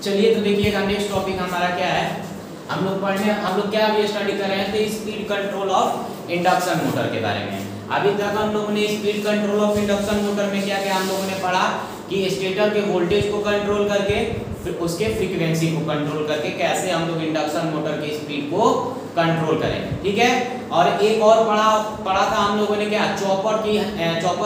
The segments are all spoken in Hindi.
चलिए तो देखिएगा नेक्स्ट टॉपिक हमारा क्या है। हम लोग क्या अभी स्टडी कर रहे हैं तो speed control of induction motor के बारे में। अभी तक हम लोगों ने speed control of induction motor में क्या क्या हम लोगों ने पढ़ा कि स्टेटर के वोल्टेज को कंट्रोल करके फिर उसके फ्रीक्वेंसी को कंट्रोल करके कैसे हम लोग इंडक्शन मोटर की स्पीड को कंट्रोल करेंगे, ठीक है। और एक और पढ़ा था हम लोगों ने क्या, चॉपर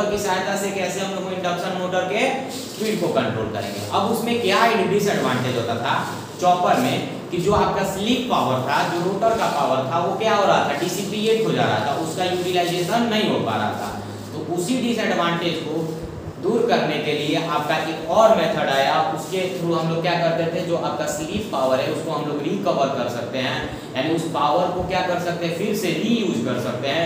की सहायता से कैसे हम लोग इंडक्शन मोटर के स्पीड को कंट्रोल करेंगे। अब उसमें क्या डिसएडवांटेज होता था चॉपर में कि जो आपका स्लिप पावर था, जो रोटर का पावर था, वो क्या हो रहा था, डिसिपिएट हो जा रहा था, उसका यूटिलाइजेशन नहीं हो पा रहा था। तो उसी डिसएडवांटेज को दूर करने के लिए आपका एक और मेथड आया, उसके थ्रू हम लोग क्या करते थे, जो आपका स्लिप पावर है उसको हम लोग रिकवर कर सकते हैं, यानी उस पावर को क्या कर सकते हैं, फिर से रीयूज कर सकते हैं।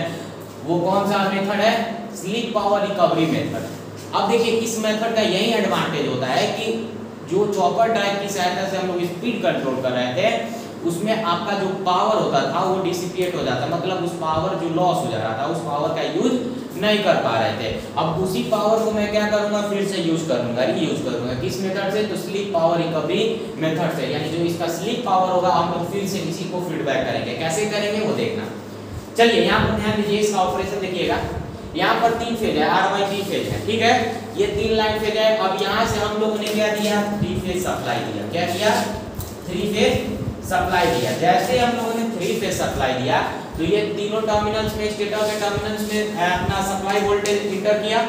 वो कौन सा मेथड है, स्लिप पावर रिकवरी मेथड। अब देखिए इस मेथड का यही एडवांटेज होता है कि जो चॉपर ड्राइव की सहायता से हम लोग स्पीड कंट्रोल कर रहे थे, उसमें आपका जो पावर होता था वो डिसिपिएट हो जाता, मतलब उस पावर जो लॉस हो जा रहा था, उस पावर का यूज नहीं कर पा रहे थे। अब उसी पावर को मैं क्या करूंगा, फिर से यूज करूंगा, रीयूज करूंगा। किस मेथड से, तो स्लिप पावर रिकवरी मेथड से, यानी जो इसका स्लिप पावर होगा हम लोग फिर से इसी को फीडबैक करेंगे। कैसे करेंगे वो देखना। चलिए यहाँ पर ध्यान दीजिए, इसका ऑपरेशन देखिएगा। यहाँ पर 3 फेज है, R/3 फेज है, ठीक है। ये 3 लाइन फेज है। अब यहाँ से हम लोगों ने क्या दिया, 3 फेज सप्लाई दिया। क्या दिया, 3 फेज सप्लाई दिया। जैसे हम लोगों ने 3 फेज सप्लाई दिया तो ये तीनों टर्मिनल्स में, स्टेटर के टर्मिनल्स में अपना सप्लाई वोल्टेज इंटर किया।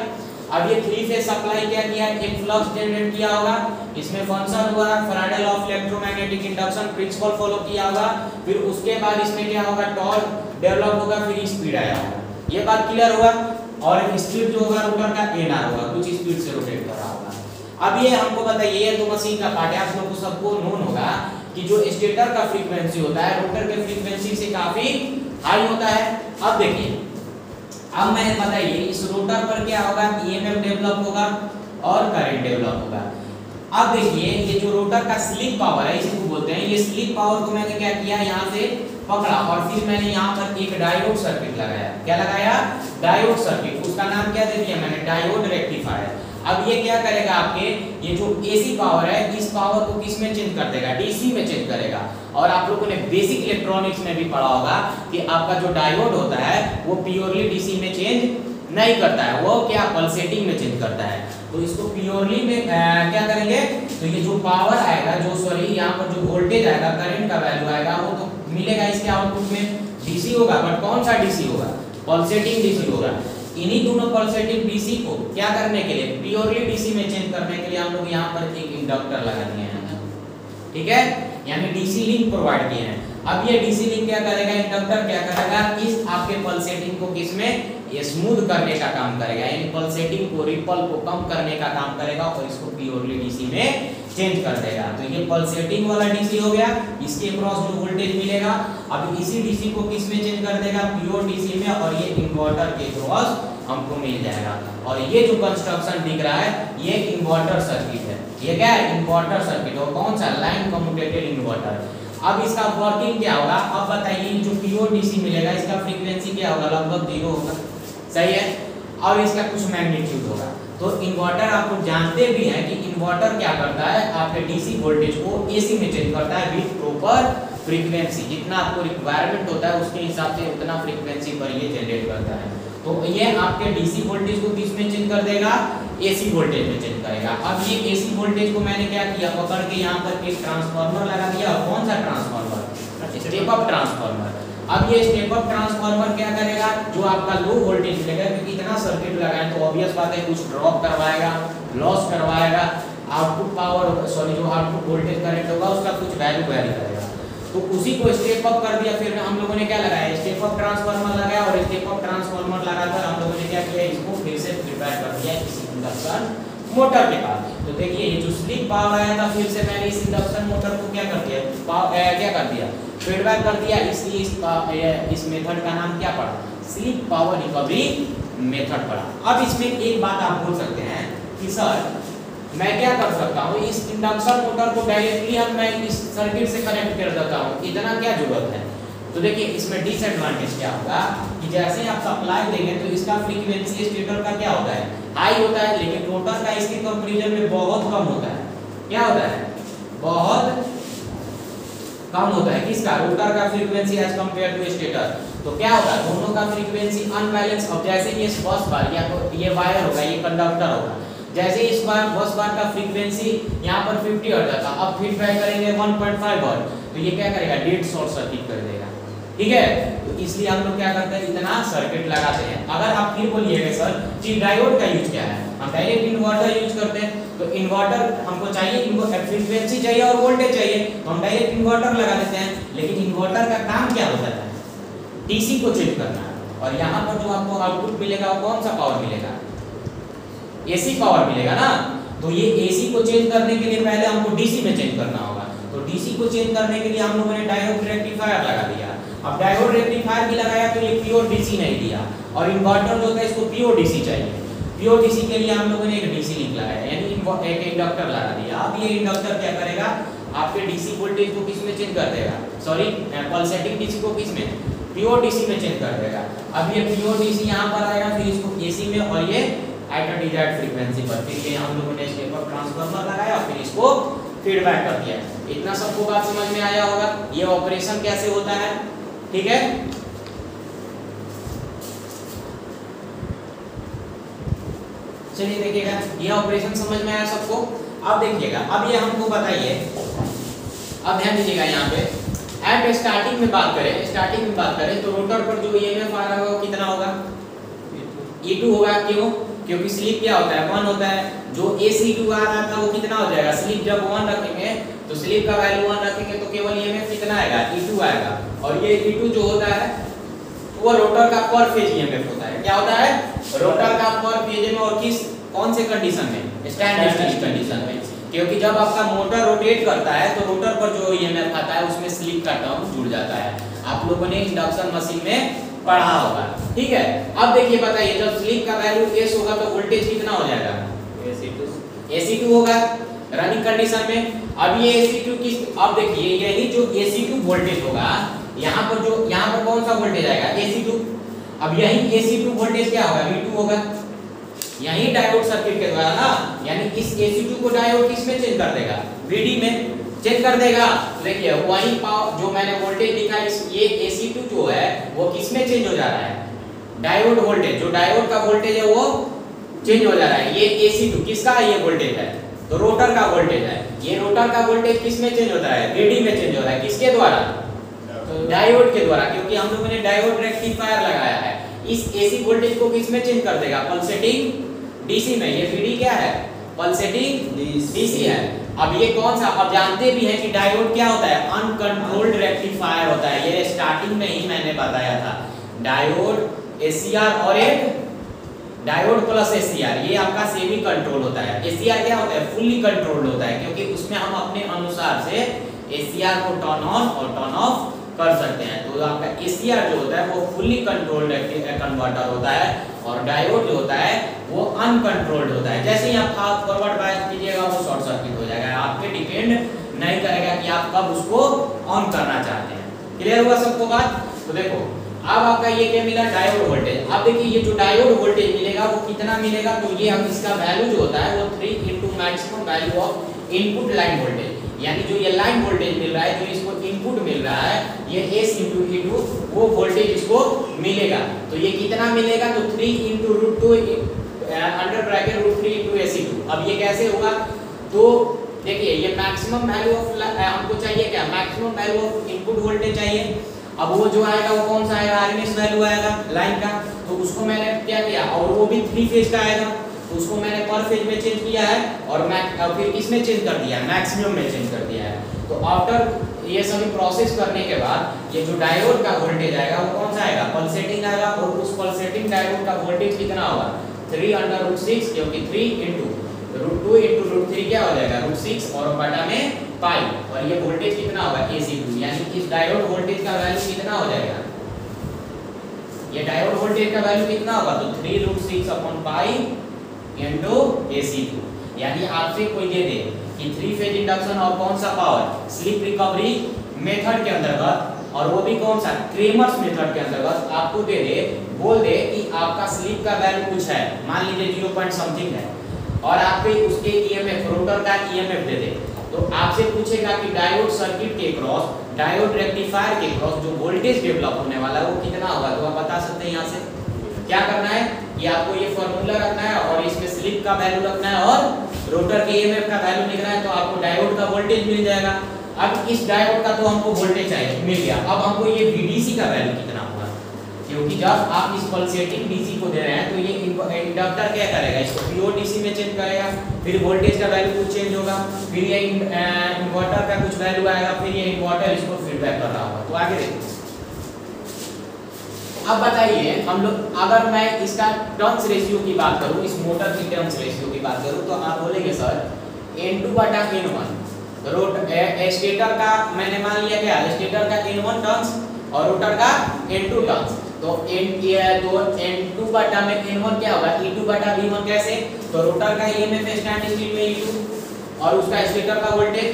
अब ये 3 फेज सप्लाई क्या किया, एक फ्लक्स जनरेट किया होगा, इसमें फंक्शन हुआ Faraday law of electromagnetic induction principle follow किया होगा। फिर उसके बाद इसमें क्या होगा, टॉर्क डेवलप होगा, फिर स्पीड आया होगा। ये बात क्लियर हुआ। और स्पीड जो होगा रोटर का NR होगा, कुछ स्पीड से रोटेट कर रहा होगा। अब ये हमको बताइए, ये तो मशीन का पार्ट है, आप लोगों को सबको नोन होगा कि जो स्टेटर का फ्रीक्वेंसी होता है रोटर के फ्रीक्वेंसी से काफी हाई होता है। अब देखिए, अब मैं बताइए इस रोटर पर क्या होगा, EMF डेवलप होगा और करंट डेवलप होगा। अब देखिए ये जो रोटर का स्लिप पावर है, इसको बोलते हैं, ये स्लिप पावर को मैंने क्या किया, यहाँ से पकड़ा और फिर मैंने यहाँ पर एक डायोड सर्किट लगाया। क्या लगाया, डायोड सर्किट। उसका नाम क्या दे दिया मैंने, डायोड रेक्टिफायर। अब ये क्या करेगा, आपके ये जो AC पावर है, इस पावर को किस में चेंज कर देगा, DC में चेंज करेगा। और आप लोगों ने बेसिक इलेक्ट्रॉनिक्स में भी पढ़ा होगा कि आपका जो डायोड होता है वो प्योरली DC में चेंज नहीं करता है, वो क्या पल्सेटिंग में चेंज करता है। तो इसको प्योरली में क्या करेंगे, तो ये जो पावर आएगा, यहाँ पर जो वोल्टेज आएगा, करंट का वैल्यू आएगा, वो तो मिलेगा इसके आउटपुट में, DC होगा। बट कौन सा DC होगा, पल्सेटिंग DC होगा। इन्हीं दोनों पल्सेटिंग DC को क्या करने के लिए, प्योरली DC में चेंज करने के लिए हम लोग यहाँ पर एक इंडक्टर लगा दिए हैं, ठीक है, यानी DC लिंक प्रोवाइड किए हैं। अब ये DC लिंक क्या करेगा, इंडक्टर क्या करेगा, इस आपके पल्सेटिंग को किसमें, ये स्मूथ करने का काम करेगा, यानी पल्सेटिंग को, रिपल को कम करने का काम करेगा और इसको प्योरली DC में चेंज कर देगा। तो ये पल्सेटिंग वाला DC हो गया, इसके क्रॉस जो वोल्टेज मिलेगा, अब इसी DC को किस में चेंज कर देगा, प्योर DC में, और ये इन्वर्टर के क्रॉस हमको मिल जाएगा। और ये जो कंस्ट्रक्शन दिख रहा है ये इन्वर्टर सर्किट है। ये क्या है, इन्वर्टर सर्किट। और कौन सा, लाइन कम्यूटेटेड इन्वर्टर। अब इसका वर्किंग क्या होगा, अब बताइए, जो प्योर DC मिलेगा इसका फ्रीक्वेंसी क्या होगा, लगभग 0 होगा, सही है, और इसका कुछ मैग्नीट्यूड होगा। तो इन्वर्टर आप लोग जानते भी हैं कि इन्वर्टर क्या करता है, आपके DC वोल्टेज को AC में चेंज करता है विद प्रॉपर फ्रीक्वेंसी। जितना आपको रिक्वायरमेंट होता है उसके हिसाब से उतना फ्रीक्वेंसी पर ये जनरेट करता है। तो ये आपके DC वोल्टेज को किस में चेंज कर देगा, AC वोल्टेज में चेंज करेगा। अब ये AC वोल्टेज को मैंने क्या किया, पकड़ के यहाँ पर एक ट्रांसफार्मर लगा दिया। और कौन सा ट्रांसफार्मर, स्टेप अप ट्रांसफार्मर। अब ये स्टेप अप ट्रांसफार्मर क्या करेगा, जो आपका लो वोल्टेज मिलेगा, क्योंकि इतना सर्किट लगाए तो ऑब्वियस बात है कुछ ड्रॉप करवाएगा, लॉस करवाएगा, आउटपुट पावर, जो आउटपुट वोल्टेज करंट होगा उसका कुछ वैल्यू वेरी करेगा। तो उसी को स्टेप अप कर दिया। फिर हम लोगों ने क्या लगाया, स्टेप अप ट्रांसफार्मर लगाया, और स्टेप अप ट्रांसफार्मर लगाकर हम लोगों ने क्या किया, इसको फिर से प्रिपेयर कर दिया इस इंडक्शन मोटर के पास। तो देखिए ये जो स्लिप पावर आया था, फिर से मैंने इस इंडक्शन मोटर को क्या कर दिया, क्या कर दिया, फीडबैक कर दिया। इसलिए इस मेथड का नाम क्या पड़ा, स्लिप पावर रिकवरी मेथड पड़ा। अब इसमें एक बात आप बोल सकते हैं कि सर मैं क्या कर सकता हूँ, इस इंडक्शन मोटर को डायरेक्टली मैं इस सर्किट से कनेक्ट कर देता हूँ, इतना क्या जरूरत है। तो देखिए इसमें डिसएडवांटेज क्या होगा कि जैसे आप सप्लाई देंगे तो इसका फ्रीक्वेंसी स्टेटर का क्या होता है, हाई होता है, लेकिन रोटर का इसके कंपैरिजन में बहुत कम होता है। क्या होता है, बहुत कम होता है, किसका, रोटर का frequency as compare to stator. तो क्या होगा, दोनों का फ्रीक्वेंसी अनबैलेंस। अब जैसे ये बस बार या ये वायर होगा, ये कंडक्टर होगा, जैसे इस बार बस बार का फ्रीक्वेंसी यहाँ पर 50 हर्ट्ज था, अब फीडबैक करेंगे 1.5 हर्ट्ज, तो ये क्या करेगा, डेड शॉर्ट सर्किट कर देगा। ठीक है, तो इसलिए हम लोग क्या करते हैं, इतना सर्किट लगाते हैं। अगर आप फिर बोलिएगा सर जी डायोड का यूज क्या है, हम डायरेक्ट इन्वर्टर यूज करते हैं। तो इन्वर्टर हमको चाहिए, इनको फ्रीक्वेंसी चाहिए और वोल्टेज चाहिए, तो हम डायरेक्ट इन्वर्टर लगा देते हैं। लेकिन इन्वर्टर का काम क्या होता है, डीसी को चेंज करना है। और यहाँ पर जो आपको आउटपुट मिलेगा वो कौन सा पावर मिलेगा, एसी पावर मिलेगा ना। तो ये एसी को चेंज करने के लिए पहले हमको डीसी में चेंज करना होगा। तो डीसी को चेंज करने के लिए हम लोगों ने डायोड रेक्टिफायर लगा दिया। अब डायोड रेक्टिफायर भी लगाया तो ये प्योर डीसी नहीं दिया, और इन्वर्टर जो होता है इसको प्योर डीसी चाहिए। प्योर डीसी के लिए हम लोगों ने एक डीसी लिंक लगाया, यानी एक इंडक्टर लगा दिया। अब ये इंडक्टर क्या करेगा, आपके डीसी वोल्टेज को किस में चेंज कर देगा, सॉरी पल्सेटिंग डीसी को किस में, प्योर डीसी में चेंज कर देगा। अब ये प्योर डीसी यहाँ पर आएगा, फिर इसको एसी में, और ये एट अ डिजायर्ड फ्रीक्वेंसी पर, फिर ये हम लोगों ने स्टेप अप ट्रांसफार्मर लगाया, फिर इसको फीडबैक कर दिया। इतना सबको बात समझ में आया होगा, ये ऑपरेशन कैसे होता है। ठीक है, चलिए देखिएगा, ये ऑपरेशन समझ में आया सबको। अब देखिएगा, अब ये हमको बताइए, अब ध्यान दीजिएगा यहाँ पे एट स्टार्टिंग में बात करें तो रोटर पर जो ईएमएफ आ रहा होगा वो कितना होगा, E2 होगा। क्यों, क्योंकि स्लिप क्या होता है, 1 होता है। जो AC2 आ रहा था वो कितना हो जाएगा, स्लिप जब 1 रखेंगे तो स्लिप का वैल्यू 1 रखेंगे तो केवल ईएमएफ कितना आएगा, E2 आएगा। और ये E2 जो होता है वो रोटर का पर फेज ईएमएफ होता है। क्या होता है, रोटर का पर फेज में, और किस कौन से कंडीशन में, स्टैंड स्टिल कंडीशन में। क्योंकि जब आपका मोटर रोटेट करता है तो रोटर पर जो ईएमएफ आता है उसमें स्लिप का टर्म जुड़ जाता है। आप लोगों ने इंडक्शन मशीन में पढ़ा होगा। ठीक है, अब देखिए बताइए, जब स्लिप का वैल्यू S होगा तो वोल्टेज कितना हो जाएगा, AC2 होगा रनिंग कंडीशन में। अब ये AC2 किस, अब देखिए यही जो AC2 वोल्टेज होगा, यहाँ पर कौन सा वोल्टेज आएगा, AC2। अब यही AC2 वोल्टेज क्या होगा, V2 होगा, यही डायोड सर्किट के द्वारा ना। यानी इस AC2 को डायोड किस में चेंज कर देगा, VD में चेंज कर देगा। देखिए वही पावर जो मैंने वोल्टेज लिखा है, ये AC2 जो है वो किस में चेंज हो जा रहा है, डायोड वोल्टेज, जो डायोड का वोल्टेज है वो चेंज हो जा रहा है। ये AC2 किसका है, ये वोल्टेज है, तो रोटर का वोल्टेज है। ये रोटर का वोल्टेज किस में चेंज होता है, VD में चेंज हो रहा है, किसके द्वारा, तो डायोड के द्वारा। क्योंकि हम लोगों ने डायोड रेक्टिफायर लगाया है, इस AC वोल्टेज को किस में चेंज कर देगा, पल्सेटिंग डीसी में। ये VD क्या है, पल्सेटिंग डीसी है। अब ये कौन सा, अब जानते भी हैं कि डायोड क्या होता है, अनकंट्रोल्ड रेक्टिफायर होता है। ये स्टार्टिंग में ही मैंने बताया था, डायोड एसीआर और एक डायोड प्लस एसीआर, ये आपका सेमी कंट्रोल होता है। एसीआर क्या होता है, फुल्ली कंट्रोल्ड होता है, क्योंकि उसमें हम अपने अनुसार से एसीआर को टर्न ऑन और टर्न ऑफ कर सकते हैं। तो आपका एसीआर जो होता है वो फुल्ली कंट्रोल्ड कन्वर्टर होता है, और डायोड जो होता है वो अनकंट्रोल्ड होता है। जैसे ही आप फॉरवर्ड बायस कीजिएगा वो शॉर्ट सर्किट हो जाएगा, आप पे डिपेंड नहीं करेगा कि आप कब उसको ऑन करना चाहते हैं। क्लियर हुआ सबको बात। तो देखो अब आपका ये क्या मिला, डायोड वोल्टेज। अब देखिए ये जो डायोड वोल्टेज मिलेगा वो कितना मिलेगा, तो ये हम इसका वैल्यू जो होता है वो 3 into maximum value of input line voltage, यानी जो ये लाइन वोल्टेज मिल रहा है, जो इसको इनपुट मिल रहा है, ये S into E2 वो वोल्टेज इसको मिलेगा। तो ये कितना मिलेगा, तो 3 into √2 under bracket √3 into AC2। अब ये कैसे होगा, तो देखिए ये मैक्सिमम वैल्यू ऑफ हमको चाहिए क्या, maximum value of input voltage चाहिए। अब वो जो आएगा वो कौन सा आएगा, RMS वैल्यू आएगा लाइन का। तो उसको मैंने क्या किया, और वो भी 3 फेज का आएगा, तो उसको मैंने पर फेज में चेंज किया है, और फिर किसमें चेंज कर दिया, मैक्सिमम में चेंज कर दिया है। तो आफ्टर ये सभी प्रोसेस करने के बाद ये जो डायोड का वोल्टेज आएगा वो कौन सा आएगा, पल्सेटिंग आएगा। और उस पल्सेटिंग डायोड का वोल्टेज कितना होगा, 3/√6, क्योंकि 3 into √2 into √3 क्या हो जाएगा, √6 और बटा में पाई। और ये वोल्टेज कितना होगा, AC2, यानी इस डायोड वोल्टेज का वैल्यू कितना हो जाएगा, ये डायोड वोल्टेज का वैल्यू कितना होगा, तो 3√6/पाई into AC2। यानी आपसे कोई दे दे कि 3 फेज इंडक्शन और कौन सा पावर, स्लिप रिकवरी मेथड के अंतर्गत, और वो भी कौन सा, क्रेमर्स मेथड के अंतर्गत आपको दे दे, बोल दे कि आपका स्लिप का वैल्यू कुछ है, मान लीजिए 0 पॉइंट समथिंग है, और आपके उसके ईएमएफ रोटर का ईएमएफ दे दे तो आपसे पूछेगा कि डायोड सर्किट के क्रॉस, डायोड रेक्टिफायर के क्रॉस जो वोल्टेज डेवलप होने वाला है वो कितना होगा, तो आप बता सकते हैं। यहाँ से क्या करना है कि आपको ये फॉर्मूला रखना है और इसमें स्लिप का वैल्यू रखना है और रोटर के ईएमएफ का वैल्यू लिखना है, तो आपको डायोड का वोल्टेज मिल जाएगा। अब इस डायोड का तो हमको वोल्टेज चाहिए, मिल गया। अब हमको ये VDC का वैल्यू कितना होगा, क्योंकि जब आप इस पल्सेटिंग डीसी को दे रहे हैं तो ये इंडक्टर क्या करेगा, इसको प्योर डीसी में चेंज करेगा, फिर वोल्टेज का वैल्यू कुछ चेंज होगा, फिर ये इन्वर्टर का कुछ वैल्यू आएगा, फिर ये इन्वर्टर इसको फीडबैक कर रहा होगा। तो आगे देखिए, अब बताइए हम लोग, अगर मैं इसका टर्न्स रेशियो की बात करूं, इस मोटर की टर्न्स रेशियो की बात करूं, तो आप बोलेंगे सर N2/N1 स्टेटर का मैंने मान लिया क्या, स्टेटर का N1 टर्न्स और रोटर का N2 टर्न्स, तो N2 बटा में N1 क्या होगा, E2/V1 कैसे, तो रोटर का EMF स्टैंड स्टिल में E2 और उसका स्टेटर का वोल्टेज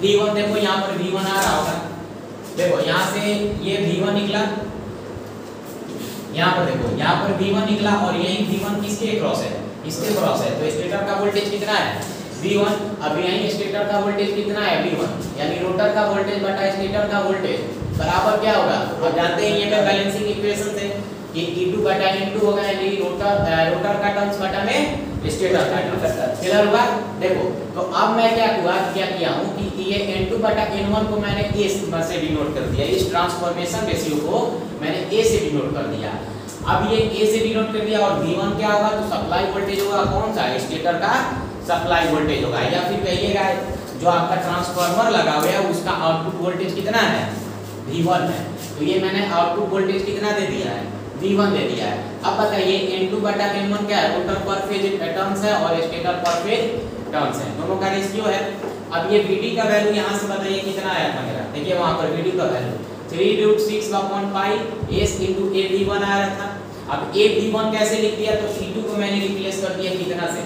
V1, देखो यहाँ पर V1 आ रहा होगा, देखो यहाँ से ये V1 निकला, यहाँ पर देखो यहाँ पर V1 निकला और यही V1 किसके क्रॉस है, इसके क्रॉस है, तो स्टेटर का वोल्टेज कितना है V1। अब यही स्टेटर का वोल्टेज कितना है V1, यानी रोटर का वोल्टेज बटा स्टेटर का वोल्टेज बराबर क्या होगा, आप जानते हैं ये मैं बैलेंसिंग इक्वेशन से कि E2/N2 होगा, यानी रोटर का टर्न्स बटा में स्टेटर का टर्न्स, क्लियर हुआ। देखो तो अब मैं क्या किया हूं कि ये N2/N1 को मैंने A से डिनोट कर दिया, इस ट्रांसफॉर्मेशन रेशियो को मैंने A से डिनोट कर दिया। अब ये A से डिनोट कर दिया और V1 क्या होगा, तो सप्लाई वोल्टेज होगा, कौन सा, स्टेटर का सप्लाई वोल्टेज होगा, या फिर कहिएगा जो आपका ट्रांसफार्मर लगा हुआ है उसका आउटपुट वोल्टेज कितना है, V1 है, तो ये मैंने आउटपुट वोल्टेज कितना दे दिया है, V1 दे दिया है। अब बताइए N2/N1 क्या है, रोटर पर फेज टर्न्स है और स्टेटर पर फेज टर्न्स है, दोनों का रेशियो है। अब ये VD का वैल्यू यहाँ से बताइए कितना आया था मेरा, देखिए वहाँ पर VD का वैल्यू 3√6/π S × AV1 आ रहा था। अब AV1 कैसे लिख दिया, तो C2 को मैंने रिप्लेस कर दिया कितना से,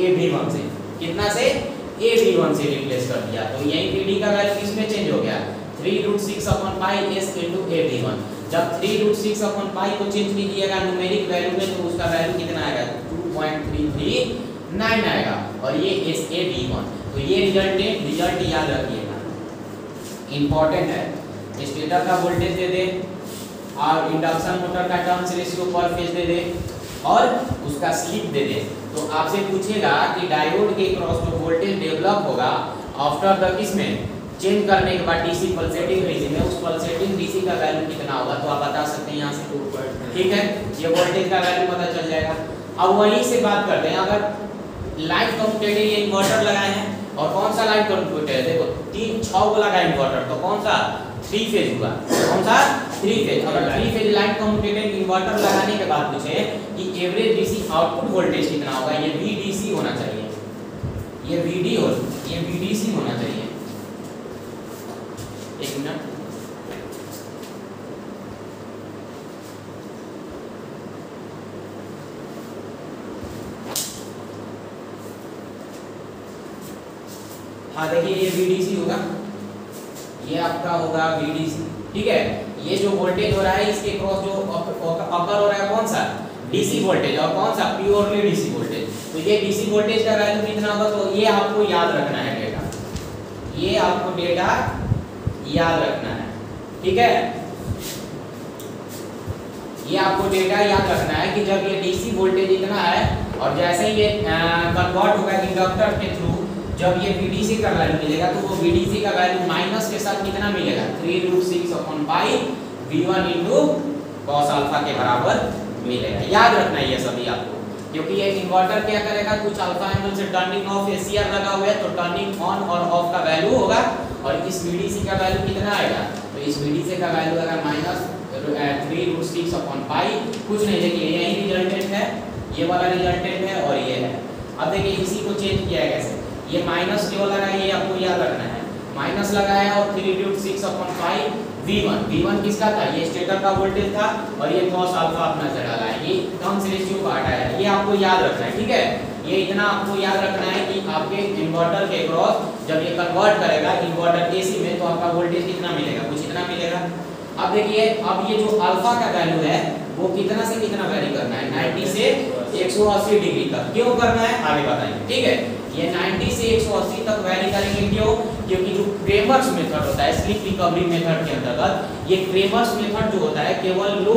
AV1 से, कितना से, AV1 से रिप्लेस कर दिया, तो यही VD का वैल्यू किसमें चेंज हो गया, 3√6/π S × AV1। जब 3√6/π को चेंज कीजिएगा न्यूमेरिक वैल्यू में, तो उसका वैल्यू कितना आएगा, 2.339 आएगा, और ये SAV1। तो ये रिजल्ट याद रखिएगा, इंपॉर्टेंट है। स्टेटर का वोल्टेज दे दे और इंडक्शन मोटर का टर्न्स रेशियो पर फेज दे दे और उसका स्लिप दे दे, तो आपसे पूछेगा कि डायोड के क्रॉस जो वोल्टेज डेवलप होगा आफ्टर द किसमें चेंज करने के बाद डीसी पल्सेटिंग डीसी में, उस पल्सेटिंग डीसी का वैल्यू कितना होगा, तो आप बता सकते हैं यहाँ से, ठीक है, ये वोल्टेज का वैल्यू पता चल जाएगा। अब वहीं से बात करते हैं, अगर लाइट कम्यूटेटर ये इन्वर्टर लगाए हैं और कौन सा लाइट कम्यूटेटर है, देखो 6 को लगा इन्वर्टर, तो कौन सा 3 फेज हुआ, कौन सा 3 फेज। अगर 3 फेज लाइट कम्यूटेटर इन्वर्टर लगाने के बाद पूछे कि एवरेज डीसी आउटपुट वोल्टेज कितना होगा, ये VDC होना चाहिए, ये VD हो, ये VDC होना चाहिए। एक मिनट, हाँ देखिए ये VDC होगा, ये आपका होगा VDC, ठीक है। ये जो वोल्टेज हो रहा है इसके क्रॉस जो अपर हो रहा है कौन सा, DC वोल्टेज, और कौन सा प्योरली DC वोल्टेज, तो ये DC वोल्टेज का वैल्यू कितना होगा, तो ये आपको याद रखना है डेटा, ये आपको डेटा याद रखना है, ठीक है। ये आपको डेटा याद रखना है कि जब ये DC वोल्टेज इतना है और जैसे ही ये कन्वर्ट होगा इंडक्टर के थ्रू, जब ये VDC का वैल्यू मिलेगा तो वो VDC का वैल्यू माइनस के साथ कितना मिलेगा, 3√6/π V1 × cos अल्फा के बराबर मिलेगा। याद रखना है ये सभी आपको, क्योंकि ये इन्वर्टर क्या करेगा, कुछ अल्फा एंगल से टर्निंग ऑफ ACR लगा हुआ है, तो टर्निंग ऑन और ऑफ का वैल्यू होगा, और इस VDC का वैल्यू कितना आएगा, तो इस VDC का वैल्यू अगर -3√6/π, कुछ नहीं, देखिए यही रिजल्टेंट है, ये वाला रिजल्टेंट है और ये है। अब देखिए इसी को चेंज किया है कैसे, ये माइनस जो लगा है ये आपको याद रखना है, माइनस लगाया और 3√6/π V1 किसका था, ये स्टेटर का वोल्टेज था, और ये cos अल्फा अपना से डाला है, ये टर्न्स रेशियो का हटाया है, ये आपको याद रखना है, ठीक है। ये इतना आपको याद रखना है कि आपके इन्वर्टर के क्रॉस जब ये कन्वर्ट करेगा इन्वर्टर AC में, तो आपका वोल्टेज कितना मिलेगा, कुछ इतना मिलेगा। अब देखिए, अब ये जो अल्फा का वैल्यू है वो कितना से कितना वैरी करना है, 90 से 180 डिग्री तक, क्यों करना है आगे बताएंगे, ठीक है। ये 90 से 180 तक वैरी करेंगे। क्यों? क्योंकि जो क्रेमर्स मेथड होता है स्लिप रिकवरी मेथड के अंतर्गत, ये क्रेमर्स मेथड जो होता है केवल लो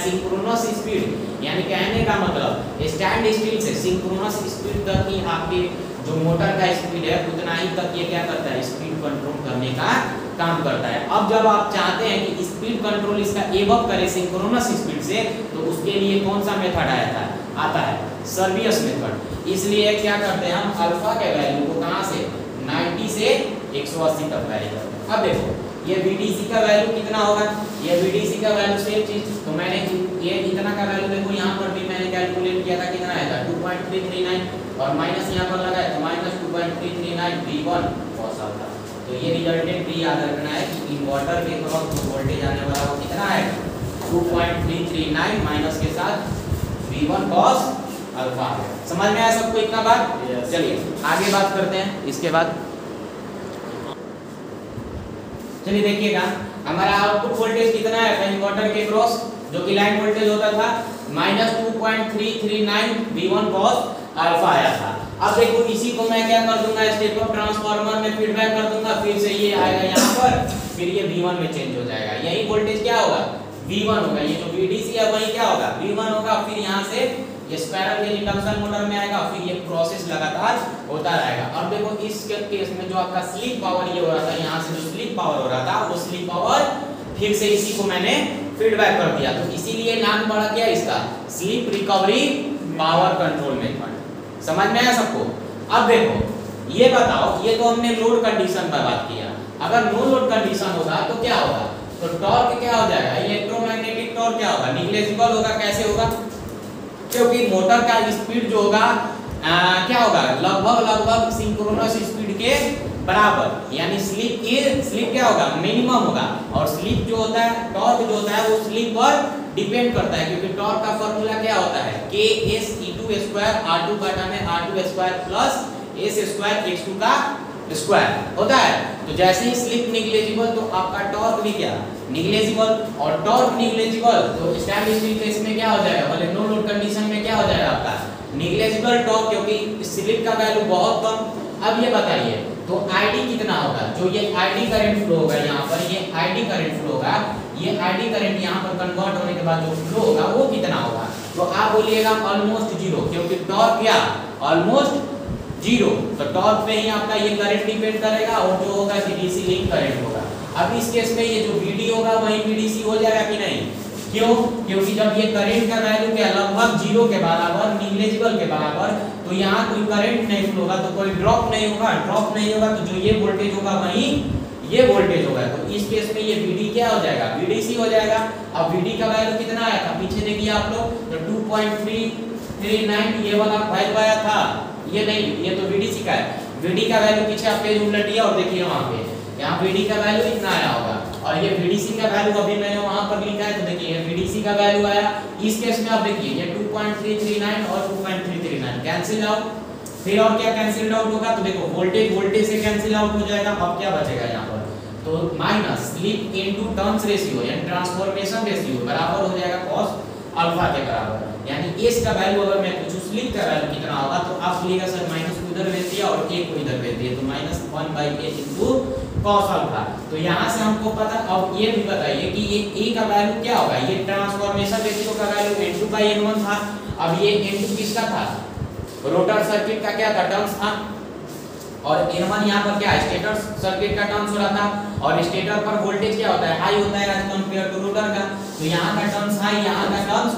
सिंक्रोनस स्पीड, यानी कहने का मतलब stand still say synchronous speed तक ही आपके जो मोटर का स्पीड है उतना ही तक ये क्या करता है, स्पीड कंट्रोल करने का काम करता है। अब जब आप चाहते हैं कि स्पीड कंट्रोल इसका एवब करे सिंक्रोनस स्पीड से, तो उसके लिए कौन सा मेथड आता है सर्वियस मेथड। इसलिए क्या करते हैं हम अल्फा के वैल्यू को कहां से 90 से 180 तक वैरी करते हैं। अब देखो ये VDC का वैल्यू कितना होगा, ये VDC का वैल्यू सेम चीज, तो मैंने ये इतना का वैल्यू देखो यहाँ पर भी मैंने कैलकुलेट किया था, कितना आया था 2.339 और माइनस यहाँ पर लगा है तो माइनस 2.339 V1 cos अल्फा। तो ये रिजल्टेंट भी याद रखना है कि इन्वर्टर के क्रॉस जो वोल्टेज आने वाला वो कितना है 2.339 माइनस के साथ V1 cos अल्फा। समझ में आया सबको इतना बात? चलिए आगे बात करते हैं इसके बाद। चलिए देखिएगा हमारा आउटपुट वोल्टेज कितना है इन्वर्टर के क्रॉस, जो कि लाइन वोल्टेज होता था माइनस 2.339 V1 cos अल्फा आया था। अब देखो इसी को मैं क्या कर दूंगा स्टेप अप ट्रांसफार्मर में फीडबैक कर दूंगा, फिर से ये आएगा यहाँ पर, फिर ये V1 में चेंज हो जाएगा, यही वोल्टेज क्या होगा V1 होगा, ये जो VDC है वही क्या होगा V1 होगा। फिर यहाँ से ये स्पाइरल के इंडक्शन मोटर में आएगा, फिर ये प्रोसेस लगातार होता रहेगा। अब देखो इस केस में जो आपका स्लीप पावर ये हो रहा था, यहाँ से जो स्लीप पावर हो रहा था वो स्लीप पावर फिर से इसी को मैंने फीडबैक कर दिया, तो इसीलिए नाम पड़ा क्या इसका sleep recovery power control method. समझ में आया सबको? अब देखो ये बताओ, ये तो हमने लोड कंडीशन पर बात किया, अगर नो लोड कंडीशन होगा तो क्या होगा, तो टॉर्क क्या हो जाएगा, इलेक्ट्रोमैग्नेटिक टॉर्क क्या होगा निग्लेजिबल होगा। कैसे होगा? क्योंकि मोटर का स्पीड जो होगा क्या होगा लगभग सिंक्रोनस स्पीड के बराबर, यानी स्लिप क्या होगा मिनिमम होगा। और स्लिप जो होता है टॉर्क जो होता है वो स्लिप पर डिपेंड करता है, क्योंकि टॉर्क का फार्मूला क्या होता है KS E2 R2 बटा में R2 square plus S square X2 का स्क्वायर होता है। तो जैसे ही स्लिप निग्लेजिबल तो आपका टॉर्क भी क्या निग्लेजिबल, और टॉर्क निग्लेजिबल तो स्टैंड स्टिल केस में क्या हो जाएगा, बोले नो लोड कंडीशन में क्या हो जाएगा आपका निग्लेजिबल टॉर्क, क्योंकि स्लिप का वैल्यू बहुत कम। अब ये बताइए तो ID कितना होगा, जो ये ID करंट फ्लो होगा यहाँ पर, ये ID करंट फ्लो होगा, ये ID करंट यहाँ पर कन्वर्ट होने के बाद जो फ्लो होगा वो कितना होगा, तो आप बोलिएगा ऑलमोस्ट जीरो, क्योंकि टॉर्क क्या ऑलमोस्ट जीरो, तो टॉर्क पे ही आपका ये करंट डिपेंड करेगा, और जो होगा डीसी लिंक करंट होगा। अब इस केस में ये जो VD होगा वही VDC हो जाएगा कि नहीं, क्यों? क्योंकि जब ये करंट का वैल्यू क्या लगभग जीरो के बराबर निग्लेजिबल के बराबर, तो यहाँ कोई करंट नहीं फ्लो होगा, तो कोई ड्रॉप नहीं होगा, तो जो ये वोल्टेज होगा वही ये वोल्टेज होगा। तो इस केस में ये VD क्या हो जाएगा VDC हो जाएगा। अब VD का वैल्यू कितना आया था पीछे देखिए आप लोग, तो 2.339 ये वाला वैल्यू आया था, ये नहीं ये तो VDC का है। VD का वैल्यू पीछे आप पेज उलटिए और देखिए वहां पे, यहाँ VD का वैल्यू इतना आया होगा, और ये VDC का वैल्यू अभी मैंने वहां पर लिखा है, तो देखिए ये VDC का वैल्यू आया। इस केस में आप देखिए ये 2.339 और 2.339 कैंसिल आउट, फिर और क्या कैंसिल आउट होगा, तो देखो वोल्टेज से कैंसिल आउट हो जाएगा। अब क्या बचेगा यहाँ पर, तो minus slip into turns ratio यानी ट्रांसफॉर्मेशन रेशियो बराबर हो जाएगा cos अल्फा के बराबर, यानी S का वैल्यू अगर मैं पूछूं स्लिप का वैल्यू कितना होगा, तो आप बोलिएगा सर माइनस को इधर भेज दिया और A को इधर भेज दिया, तो -1/8 इनटू cos अल्फा। तो यहाँ से हमको पता, अब ये भी बताइए कि ये A का वैल्यू क्या होगा, ये ट्रांसफॉर्मेशन रेशियो का वैल्यू N2/N1 था। अब ये N2 किसका था, रोटर सर्किट का क्या था टर्न्स था, और N1 यहाँ पर क्या है स्टेटर सर्किट का टर्न्स हो रहा था, और स्टेटर पर वोल्टेज क्या होता है हाई होता है एज कंपेयर टू रोटर का, तो यहाँ का टर्न्स हाई यहाँ का टर्न्स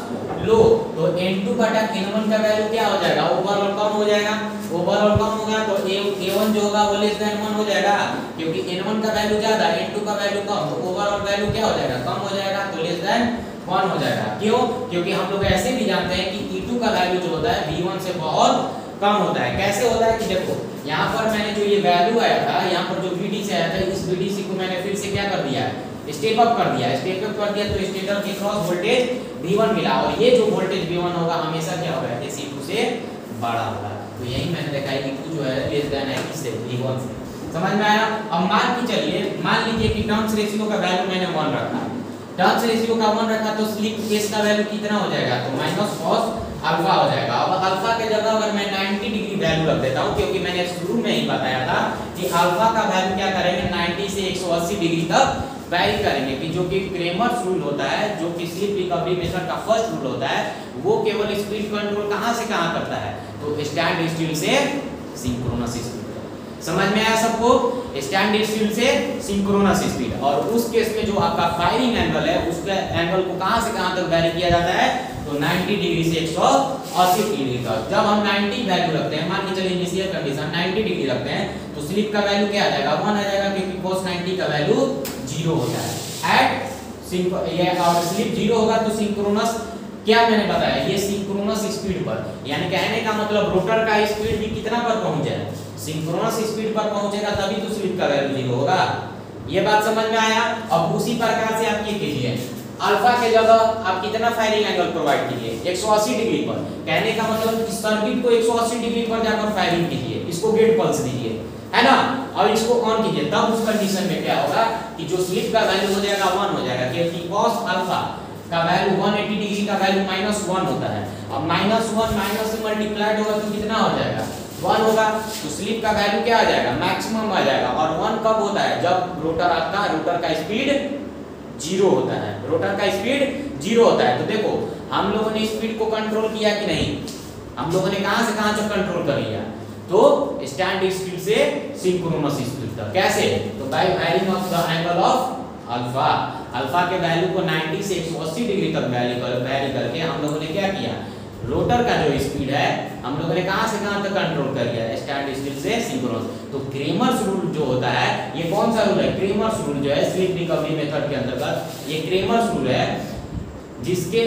लो, तो N2 बटा N1 का वैल्यू क्या हो जाएगा ओवरऑल कम हो जाएगा, ओवरऑल कम होगा तो A1 जो होगा वो लेस देन 1 हो जाएगा, क्योंकि N1 का वैल्यू ज्यादा N2 का वैल्यू कम, तो ओवरऑल वैल्यू क्या हो जाएगा कम हो जाएगा, तो लेस देन 1 हो जाएगा। क्यों? क्योंकि हम लोग ऐसे भी जानते हैं कि E2 का वैल्यू जो होता है V1 से बहुत कम होता है। कैसे होता है कि देखो यहाँ पर मैंने जो ये वैल्यू आया था, यहाँ पर जो VD से आया था, इस VDC को मैंने फिर से क्या कर दिया है स्टेप अप कर दिया, तो स्टेटर के क्रॉस वोल्टेज V1 मिला, और ये जो वोल्टेज V1 होगा हमेशा क्या होगा C2 से बड़ा होगा। तो यही मैंने देखा है कि E2 जो है लेस देन है किससे V1 से। समझ में आया? अब मान लीजिए कि टर्न्स रेशियो का वैल्यू मैंने 1 रखा, टर्न्स रेशियो का 1 रखा, तो स्लिप केस का वैल्यू कितना हो जाएगा, तो -cos अल्फा हो जाएगा। अब अल्फा के जगह अगर मैं 90 डिग्री वैल्यू रख देता हूं, क्योंकि मैंने शुरू में ही बताया था कि अल्फा का वैल्यू क्या करेंगे 90 से 180 डिग्री तक वैरी करेंगे, कि जो कि क्रेमर्स रूल होता है, जो कि स्लिप रिकवरी मेथड का फर्स्ट रूल होता है, वो केवल स्पीड कंट्रोल कहां से कहां करता है, तो stand still say synchronous speed. समझ में आया सबको? Stand still say synchronous speed. और उस केस में जो आपका फायरिंग एंगल है, उसके एंगल को कहां से कहां तक वैरी किया जाता है, तो 90 डिग्री से 180 डिग्री तक। जब हम 90 वैल्यू रखते हैं, मान के चलिए इनिशियल कंडीशन 90 डिग्री रखते हैं, तो स्लिप का वैल्यू क्या आ जाएगा 1 आ जाएगा, क्योंकि cos 90 का वैल्यू 0 होता है। एट ये और स्लिप 0 होगा तो सिंक्रोनस, क्या मैंने बताया, ये सिंक्रोनस स्पीड पर, यानी कहने का मतलब रोटर का स्पीड भी कितना पर पहुंच जाए, सिंक्रोनस स्पीड पर पहुंचेगा, तभी तो स्लिप का वैल्यू 0 होगा। ये बात समझ में आया? अब उसी प्रकार से आप ये कीजिए, अल्फा के जगह आप कितना फायरिंग एंगल प्रोवाइड कीजिए 180 डिग्री पर। कहने का मतलब इस सर्किट को 180 डिग्री पर जाकर फायरिंग कीजिए, इसको गेट पल्स दीजिए, है ना, और इसको ऑन कीजिए। तब उस कंडीशन में क्या होगा कि जो स्लिप का वैल्यू हो जाएगा 1 हो जाएगा, क्योंकि cos अल्फा का वैल्यू 180 डिग्री का वैल्यू -1 होता है। अब -1 माइनस से मल्टीप्लाइड होगा तो कितना हो जाएगा 1 होगा, तो स्लिप का वैल्यू क्या आ जाएगा मैक्सिमम आ जाएगा। और 1 कब होता है, जब रोटर का स्पीड 0 होता है, रोटर का स्पीड 0 होता है। तो देखो हम लोगों ने स्पीड को कंट्रोल किया कि नहीं, हम लोगों ने कहां से कहां तक कंट्रोल कर लिया, तो स्टैंड स्पीड से सिंक्रोनस स्पीड तक। कैसे, तो by varying of the angle of alpha. Alpha के वैल्यू को 90 से 180 डिग्री तक वैरी करके हम लोगों ने क्या किया, रोटर का जो स्पीड है हम लोगों ने कहां से कहां तक कंट्रोल कर लिया, स्टैंड स्टिल से सिंक्रोनस। तो क्रेमर्स रूल जो होता है, ये कौन सा रूल है, क्रेमर्स रूल जो है स्लिप रिकवरी मेथड के अंतर्गत, ये क्रेमर्स रूल है, जिसके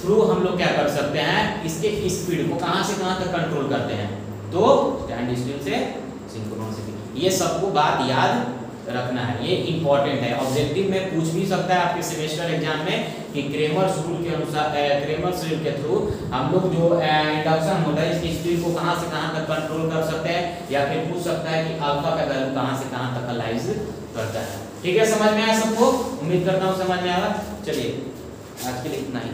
थ्रू हम लोग क्या कर सकते हैं, इसके स्पीड को कहां से कहां तक कंट्रोल करते हैं, तो स्टैंड स्टिल से सिंक्रोनस। ये सबको बात याद रखना है, ये इंपॉर्टेंट है। ऑब्जेक्टिव में पूछ भी सकता है आपके सेमेस्टर एग्जाम में कि क्रेमर्स रूल के अनुसार, क्रेमर्स रूल के थ्रू हम लोग जो इंडक्शन मोटर है इसकी स्पीड को कहां से कहां तक कंट्रोल कर सकते हैं, या फिर पूछ सकता है कि अल्फा का वैल्यू कहां से कहां तक अलाइज करता है। ठीक है, समझ में आया सबको? उम्मीद करता हूं समझ में आया। चलिए आज के लिए इतना ही।